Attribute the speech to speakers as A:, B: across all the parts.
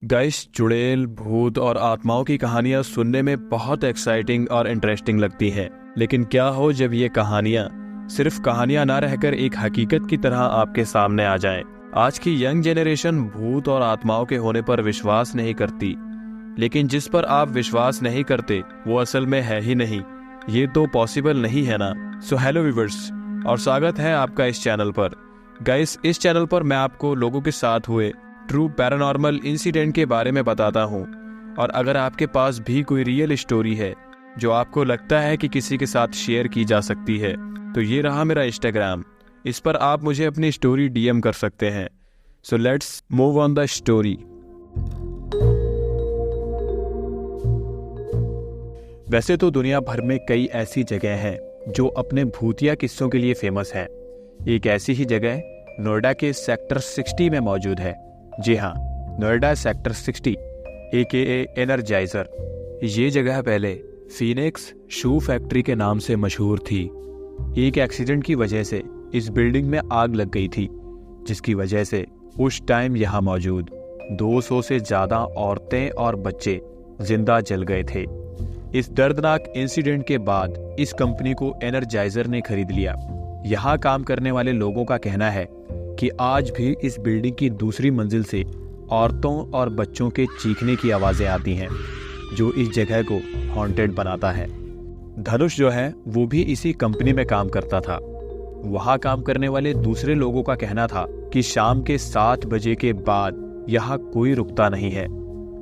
A: Guys, चुड़ैल, भूत और आत्माओं की कहानियां सुनने में बहुत एक्साइटिंग और इंटरेस्टिंग लगती हैं। लेकिन क्या हो जब ये कहानियां सिर्फ कहानियां ना रहकर एक हकीकत की तरह आपके सामने आ जाएं। आज की यंग जनरेशन भूत और आत्माओं के होने पर विश्वास नहीं करती, लेकिन जिस पर आप विश्वास नहीं करते वो असल में है ही नहीं। ये तो पॉसिबल नहीं है ना। सो हेलो व्यूअर्स, और स्वागत है आपका इस चैनल पर। गाइस, इस चैनल पर मैं आपको लोगों के साथ हुए ट्रू पैरानॉर्मल इंसिडेंट के बारे में बताता हूँ। और अगर आपके पास भी कोई रियल स्टोरी है जो आपको लगता है कि किसी के साथ शेयर की जा सकती है, तो ये रहा मेरा इंस्टाग्राम। इस पर आप मुझे अपनी स्टोरी डीएम कर सकते हैं। So let's move on the story. वैसे तो दुनिया भर में कई ऐसी जगह हैं जो अपने भूतिया किस्सों के लिए फेमस हैं। एक ऐसी ही जगह नोएडा के सेक्टर 60 में मौजूद है। जी हाँ, नोएडा सेक्टर 60 AKA एनर्जाइजर। ये जगह पहले फीनिक्स शू फैक्ट्री के नाम से मशहूर थी। एक एक्सीडेंट की वजह से इस बिल्डिंग में आग लग गई थी, जिसकी वजह से उस टाइम यहाँ मौजूद 200 से ज्यादा औरतें और बच्चे जिंदा जल गए थे। इस दर्दनाक इंसिडेंट के बाद इस कंपनी को एनर्जाइजर ने खरीद लिया। यहाँ काम करने वाले लोगों का कहना है कि आज भी इस बिल्डिंग की दूसरी मंजिल से औरतों और बच्चों के चीखने की आवाजें आती हैं, जो इस जगह को हॉन्टेड बनाता है। धनुष जो है वो भी इसी कंपनी में काम करता था। वहाँ काम करने वाले दूसरे लोगों का कहना था कि शाम के 7 बजे के बाद यहाँ कोई रुकता नहीं है,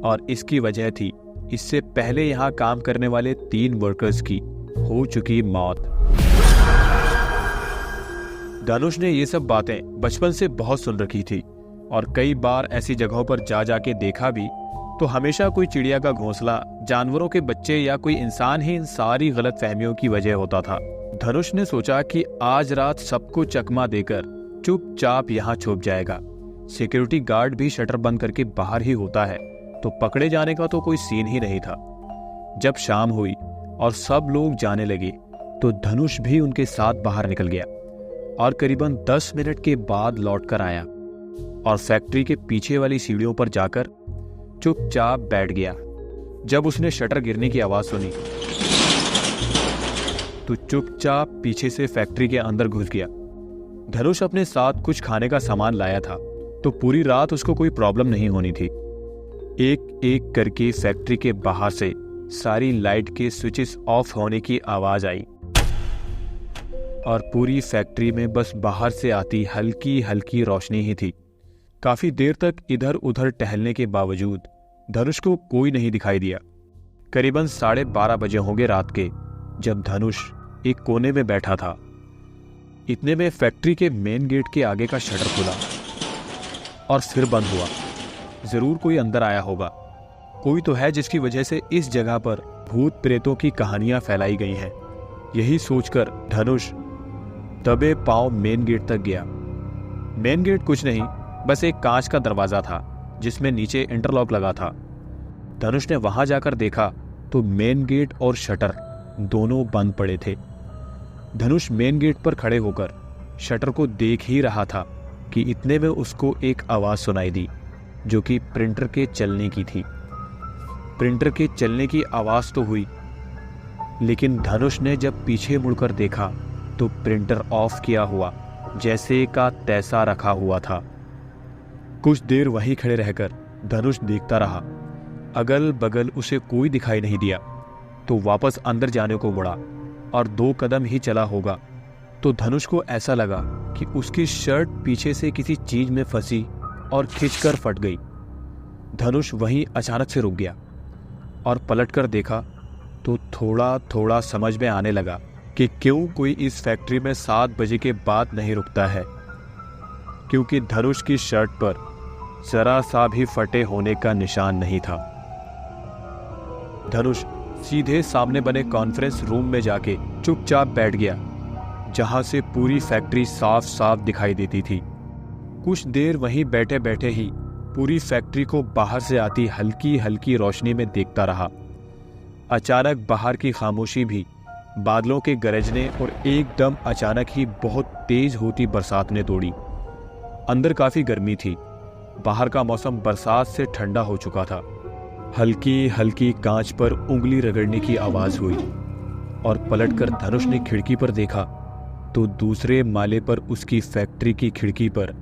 A: और इसकी वजह थी इससे पहले यहाँ काम करने वाले 3 वर्कर्स की हो चुकी मौत। धनुष ने ये सब बातें बचपन से बहुत सुन रखी थी, और कई बार ऐसी जगहों पर जा जाके देखा भी, तो हमेशा कोई चिड़िया का घोंसला, जानवरों के बच्चे या कोई इंसान ही इन सारी गलत फहमियों की वजह होता था। धनुष ने सोचा कि आज रात सबको चकमा देकर चुपचाप यहाँ छुप जाएगा। सिक्योरिटी गार्ड भी शटर बंद करके बाहर ही होता है, तो पकड़े जाने का तो कोई सीन ही नहीं था। जब शाम हुई और सब लोग जाने लगे, तो धनुष भी उनके साथ बाहर निकल गया और करीबन 10 मिनट के बाद लौटकर आया और फैक्ट्री के पीछे वाली सीढ़ियों पर जाकर चुपचाप बैठ गया। जब उसने शटर गिरने की आवाज सुनी, तो चुपचाप पीछे से फैक्ट्री के अंदर घुस गया। धनुष अपने साथ कुछ खाने का सामान लाया था, तो पूरी रात उसको कोई प्रॉब्लम नहीं होनी थी। एक एक करके फैक्ट्री के बाहर से सारी लाइट के स्विचेस ऑफ होने की आवाज आई, और पूरी फैक्ट्री में बस बाहर से आती हल्की हल्की रोशनी ही थी। काफी देर तक इधर उधर टहलने के बावजूद धनुष को कोई नहीं दिखाई दिया। करीबन 12:30 बजे होंगे रात के, जब धनुष एक कोने में बैठा था। इतने में फैक्ट्री के मेन गेट के आगे का शटर खुला और फिर बंद हुआ। जरूर कोई अंदर आया होगा। कोई तो है जिसकी वजह से इस जगह पर भूत प्रेतों की कहानियां फैलाई गई हैं। यही सोचकर धनुष दबे पांव मेन गेट तक गया। मेन गेट कुछ नहीं, बस एक कांच का दरवाजा था जिसमें नीचे इंटरलॉक लगा था। धनुष ने वहां जाकर देखा तो मेन गेट और शटर दोनों बंद पड़े थे। धनुष मेन गेट पर खड़े होकर शटर को देख ही रहा था कि इतने में उसको एक आवाज सुनाई दी, जो कि प्रिंटर के चलने की थी। प्रिंटर के चलने की आवाज तो हुई, लेकिन धनुष ने जब पीछे मुड़कर देखा तो प्रिंटर ऑफ किया हुआ जैसे का तैसा रखा हुआ था। कुछ देर वहीं खड़े रहकर धनुष देखता रहा। अगल बगल उसे कोई दिखाई नहीं दिया, तो वापस अंदर जाने को मुड़ा और 2 कदम ही चला होगा, तो धनुष को ऐसा लगा कि उसकी शर्ट पीछे से किसी चीज में फंसी और खिंचकर फट गई। धनुष वहीं अचानक से रुक गया और पलटकर देखा, तो थोड़ा थोड़ा समझ में आने लगा कि क्यों कोई इस फैक्ट्री में 7 बजे के बाद नहीं रुकता है। क्योंकि धनुष की शर्ट पर जरा सा भी फटे होने का निशान नहीं था। धनुष सीधे सामने बने कॉन्फ्रेंस रूम में जाके चुपचाप बैठ गया, जहां से पूरी फैक्ट्री साफ साफ दिखाई देती थी। कुछ देर वहीं बैठे बैठे ही पूरी फैक्ट्री को बाहर से आती हल्की हल्की रोशनी में देखता रहा। अचानक बाहर की खामोशी भी बादलों के गरजने और एकदम अचानक ही बहुत तेज होती बरसात ने तोड़ी। अंदर काफी गर्मी थी, बाहर का मौसम बरसात से ठंडा हो चुका था। हल्की हल्की कांच पर उंगली रगड़ने की आवाज हुई और पलटकर धनुष ने खिड़की पर देखा तो दूसरे माले पर उसकी फैक्ट्री की खिड़की पर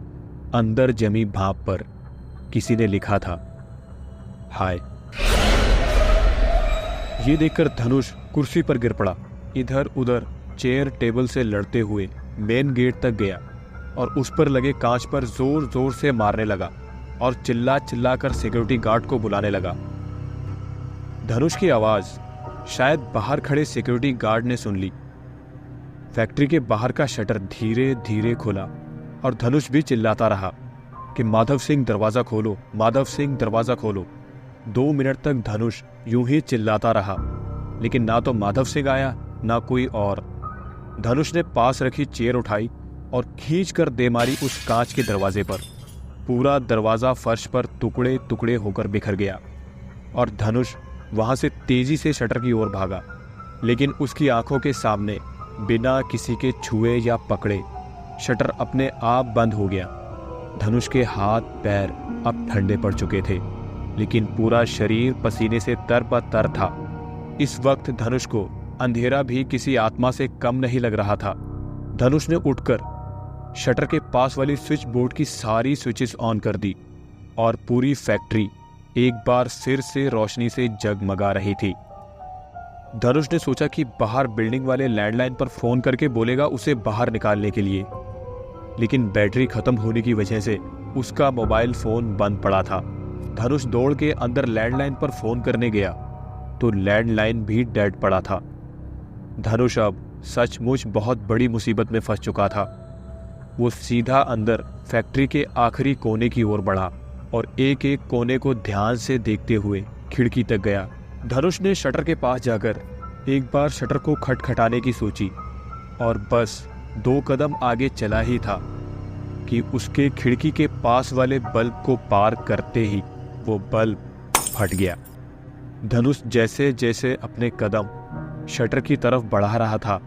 A: अंदर जमी भाप पर किसी ने लिखा था, हाय। ये देखकर धनुष कुर्सी पर गिर पड़ा। इधर उधर चेयर टेबल से लड़ते हुए मेन गेट तक गया और उस पर लगे कांच पर जोर जोर से मारने लगा और चिल्ला चिल्ला कर सिक्योरिटी गार्ड को बुलाने लगा। धनुष की आवाज शायद बाहर खड़े सिक्योरिटी गार्ड ने सुन ली। फैक्ट्री के बाहर का शटर धीरे धीरे खुला और धनुष भी चिल्लाता रहा कि माधव सिंह दरवाजा खोलो, माधव सिंह दरवाजा खोलो। 2 मिनट तक धनुष यूं ही चिल्लाता रहा, लेकिन ना तो माधव सिंह आया ना कोई और। धनुष ने पास रखी चेयर उठाई और खींच कर दे मारी उस कांच के दरवाजे पर। पूरा दरवाजा फर्श पर टुकड़े टुकड़े होकर बिखर गया और धनुष वहां से तेजी से शटर की ओर भागा, लेकिन उसकी आंखों के सामने बिना किसी के छुए या पकड़े शटर अपने आप बंद हो गया। धनुष के हाथ पैर अब ठंडे पड़ चुके थे, लेकिन पूरा शरीर पसीने से तरबतर था। इस वक्त धनुष को अंधेरा भी किसी आत्मा से कम नहीं लग रहा था। धनुष ने उठकर शटर के पास वाली स्विच बोर्ड की सारी स्विचेस ऑन कर दी और पूरी फैक्ट्री एक बार फिर से रोशनी से जगमगा रही थी। धनुष ने सोचा कि बाहर बिल्डिंग वाले लैंडलाइन पर फोन करके बोलेगा उसे बाहर निकालने के लिए, लेकिन बैटरी खत्म होने की वजह से उसका मोबाइल फोन बंद पड़ा था। धनुष दौड़ के अंदर लैंडलाइन पर फोन करने गया तो लैंडलाइन भी डेड पड़ा था। धनुष अब सचमुच बहुत बड़ी मुसीबत में फंस चुका था। वो सीधा अंदर फैक्ट्री के आखिरी कोने की ओर बढ़ा और एक एक कोने को ध्यान से देखते हुए खिड़की तक गया। धनुष ने शटर के पास जाकर एक बार शटर को खटखटाने की सोची और बस 2 कदम आगे चला ही था कि उसके खिड़की के पास वाले बल्ब को पार करते ही वो बल्ब फट गया। धनुष जैसे जैसे अपने कदम शटर की तरफ बढ़ा रहा था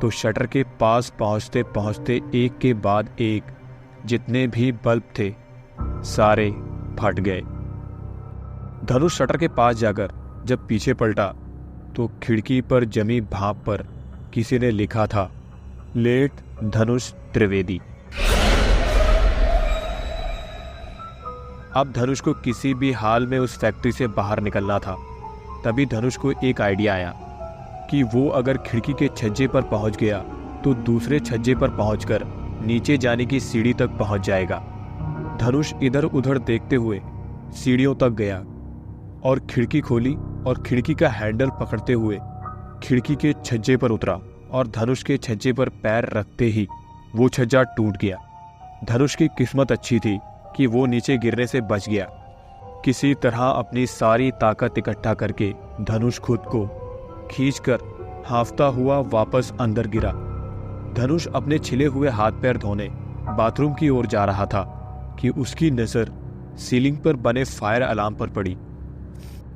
A: तो शटर के पास पहुंचते पहुंचते एक के बाद एक जितने भी बल्ब थे सारे फट गए। धनुष शटर के पास जाकर जब पीछे पलटा तो खिड़की पर जमी भाप पर किसी ने लिखा था, लेट धनुष त्रिवेदी। अब धनुष को किसी भी हाल में उस फैक्ट्री से बाहर निकलना था। तभी धनुष को एक आइडिया आया कि वो अगर खिड़की के छज्जे पर पहुंच गया तो दूसरे छज्जे पर पहुंचकर नीचे जाने की सीढ़ी तक पहुंच जाएगा। धनुष इधर उधर देखते हुए सीढ़ियों तक गया और खिड़की खोली और खिड़की का हैंडल पकड़ते हुए खिड़की के छज्जे पर उतरा और धनुष के छज्जे पर पैर रखते ही वो छज्जा टूट गया। धनुष की किस्मत अच्छी थी कि वो नीचे गिरने से बच गया। किसी तरह अपनी सारी ताकत इकट्ठा करके धनुष खुद को खींचकर हांफता हुआ वापस अंदर गिरा। धनुष अपने छिले हुए हाथ पैर धोने बाथरूम की ओर जा रहा था कि उसकी नजर सीलिंग पर बने फायर अलार्म पर पड़ी।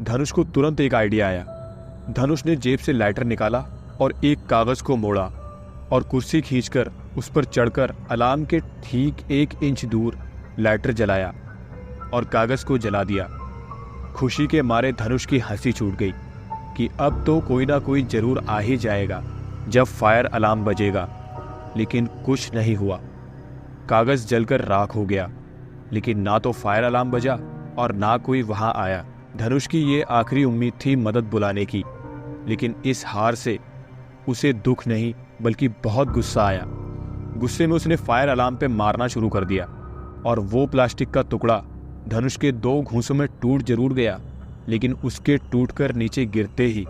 A: धनुष को तुरंत एक आइडिया आया। धनुष ने जेब से लाइटर निकाला और एक कागज को मोड़ा और कुर्सी खींचकर उस पर चढ़कर अलार्म के ठीक 1 इंच दूर लाइटर जलाया और कागज को जला दिया। खुशी के मारे धनुष की हंसी छूट गई कि अब तो कोई ना कोई जरूर आ ही जाएगा जब फायर अलार्म बजेगा, लेकिन कुछ नहीं हुआ। कागज जलकर राख हो गया, लेकिन ना तो फायर अलार्म बजा और ना कोई वहां आया। धनुष की ये आखिरी उम्मीद थी मदद बुलाने की, लेकिन इस हार से उसे दुख नहीं बल्कि बहुत गुस्सा आया। गुस्से में उसने फायर अलार्म पे मारना शुरू कर दिया और वो प्लास्टिक का टुकड़ा धनुष के 2 घूंसों में टूट जरूर गया, लेकिन उसके टूटकर नीचे गिरते ही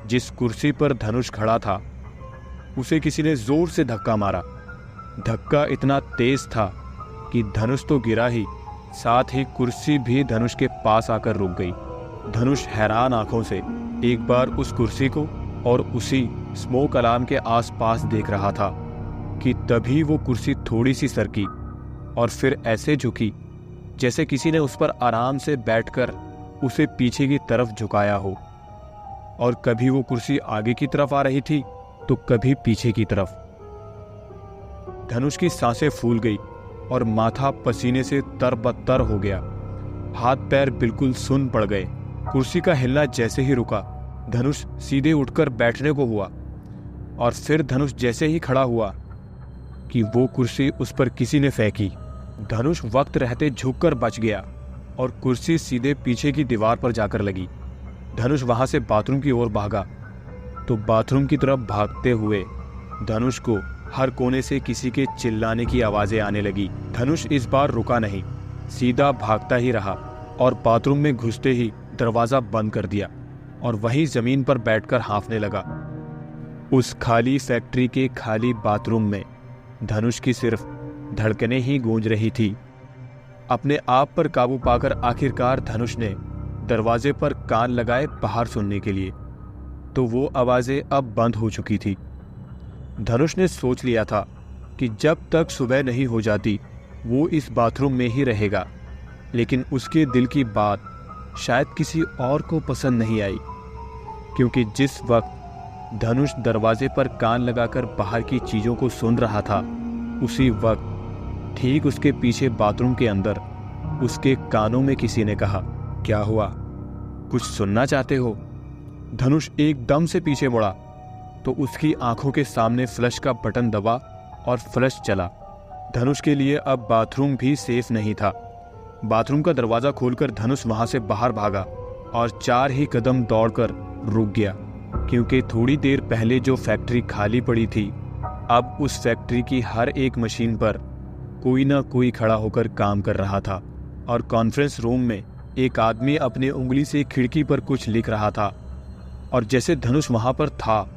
A: जिस कुर्सी पर धनुष खड़ा था उसे किसी ने जोर से धक्का मारा। धक्का इतना तेज था कि धनुष तो गिरा ही, साथ ही कुर्सी भी धनुष के पास आकर रुक गई। धनुष हैरान आंखों से एक बार उस कुर्सी को और उसी स्मोक अलार्म के आसपास देख रहा था कि तभी वो कुर्सी थोड़ी सी सरकी और फिर ऐसे झुकी जैसे किसी ने उस पर आराम से बैठकर उसे पीछे की तरफ झुकाया हो, और कभी वो कुर्सी आगे की तरफ आ रही थी तो कभी पीछे की तरफ। धनुष की सांसें फूल गई और माथा पसीने से तरबतर हो गया। हाथ पैर बिल्कुल सुन्न पड़ गए। कुर्सी का हिलना जैसे ही रुका, धनुष सीधे उठकर बैठने को हुआ और फिर धनुष जैसे ही खड़ा हुआ कि वो कुर्सी उस पर किसी ने फेंकी। धनुष वक्त रहते झुककर बच गया और कुर्सी सीधे पीछे की दीवार पर जाकर लगी। धनुष वहां से बाथरूम की ओर भागा तो बाथरूम की तरफ भागते हुए धनुष को हर कोने से किसी के चिल्लाने की आवाजें आने लगी। धनुष इस बार रुका नहीं, सीधा भागता ही रहा और बाथरूम में घुसते ही दरवाजा बंद कर दिया और वहीं जमीन पर बैठकर हांफने लगा। उस खाली फैक्ट्री के खाली बाथरूम में धनुष की सिर्फ धड़कनें ही गूंज रही थी। अपने आप पर काबू पाकर आखिरकार धनुष ने दरवाजे पर कान लगाए बाहर सुनने के लिए, तो वो आवाजें अब बंद हो चुकी थी। धनुष ने सोच लिया था कि जब तक सुबह नहीं हो जाती वो इस बाथरूम में ही रहेगा, लेकिन उसके दिल की बात शायद किसी और को पसंद नहीं आई, क्योंकि जिस वक्त धनुष दरवाजे पर कान लगाकर बाहर की चीजों को सुन रहा था, उसी वक्त ठीक उसके पीछे बाथरूम के अंदर उसके कानों में किसी ने कहा, क्या हुआ, कुछ सुनना चाहते हो? धनुष एकदम से पीछे मुड़ा तो उसकी आंखों के सामने फ्लश का बटन दबा और फ्लश चला। धनुष के लिए अब बाथरूम भी सेफ नहीं था। बाथरूम का दरवाजा खोलकर धनुष वहां से बाहर भागा और 4 ही कदम दौड़कर रुक गया, क्योंकि थोड़ी देर पहले जो फैक्ट्री खाली पड़ी थी, अब उस फैक्ट्री की हर एक मशीन पर कोई ना कोई खड़ा होकर काम कर रहा था और कॉन्फ्रेंस रूम में एक आदमी अपनी उंगली से खिड़की पर कुछ लिख रहा था। और जैसे धनुष वहां पर था,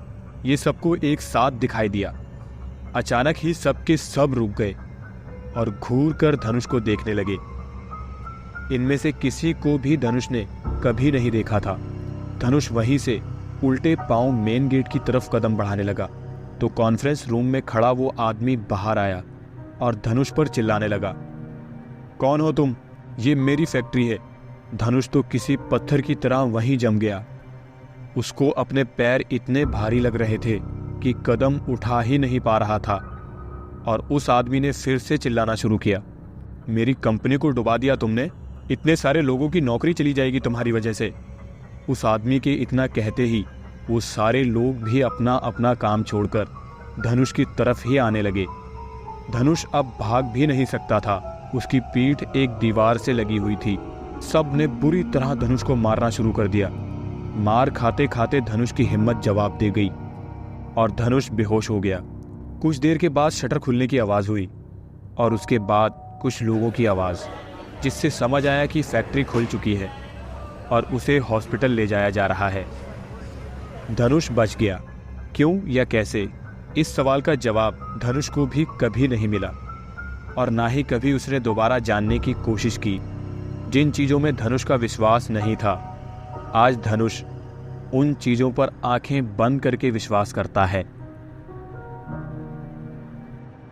A: ये सबको एक साथ दिखाई दिया। अचानक ही सबके सब रुक गए और घूर कर धनुष को देखने लगे। इनमें से किसी को भी धनुष ने कभी नहीं देखा था। धनुष वहीं से उल्टे पांव मेन गेट की तरफ कदम बढ़ाने लगा तो कॉन्फ्रेंस रूम में खड़ा वो आदमी बाहर आया और धनुष पर चिल्लाने लगा, कौन हो तुम? ये मेरी फैक्ट्री है। धनुष तो किसी पत्थर की तरह वहीं जम गया। उसको अपने पैर इतने भारी लग रहे थे कि कदम उठा ही नहीं पा रहा था। और उस आदमी ने फिर से चिल्लाना शुरू किया, मेरी कंपनी को डुबा दिया तुमने, इतने सारे लोगों की नौकरी चली जाएगी तुम्हारी वजह से। उस आदमी के इतना कहते ही वो सारे लोग भी अपना अपना काम छोड़कर धनुष की तरफ ही आने लगे। धनुष अब भाग भी नहीं सकता था, उसकी पीठ एक दीवार से लगी हुई थी। सब ने बुरी तरह धनुष को मारना शुरू कर दिया। मार खाते खाते धनुष की हिम्मत जवाब दे गई और धनुष बेहोश हो गया। कुछ देर के बाद शटर खुलने की आवाज हुई और उसके बाद कुछ लोगों की आवाज, जिससे समझ आया कि फैक्ट्री खुल चुकी है और उसे हॉस्पिटल ले जाया जा रहा है। धनुष बच गया, क्यों या कैसे, इस सवाल का जवाब धनुष को भी कभी नहीं मिला और ना ही कभी उसने दोबारा जानने की कोशिश की। जिन चीजों में धनुष का विश्वास नहीं था, आज धनुष उन चीजों पर आंखें बंद करके विश्वास करता है।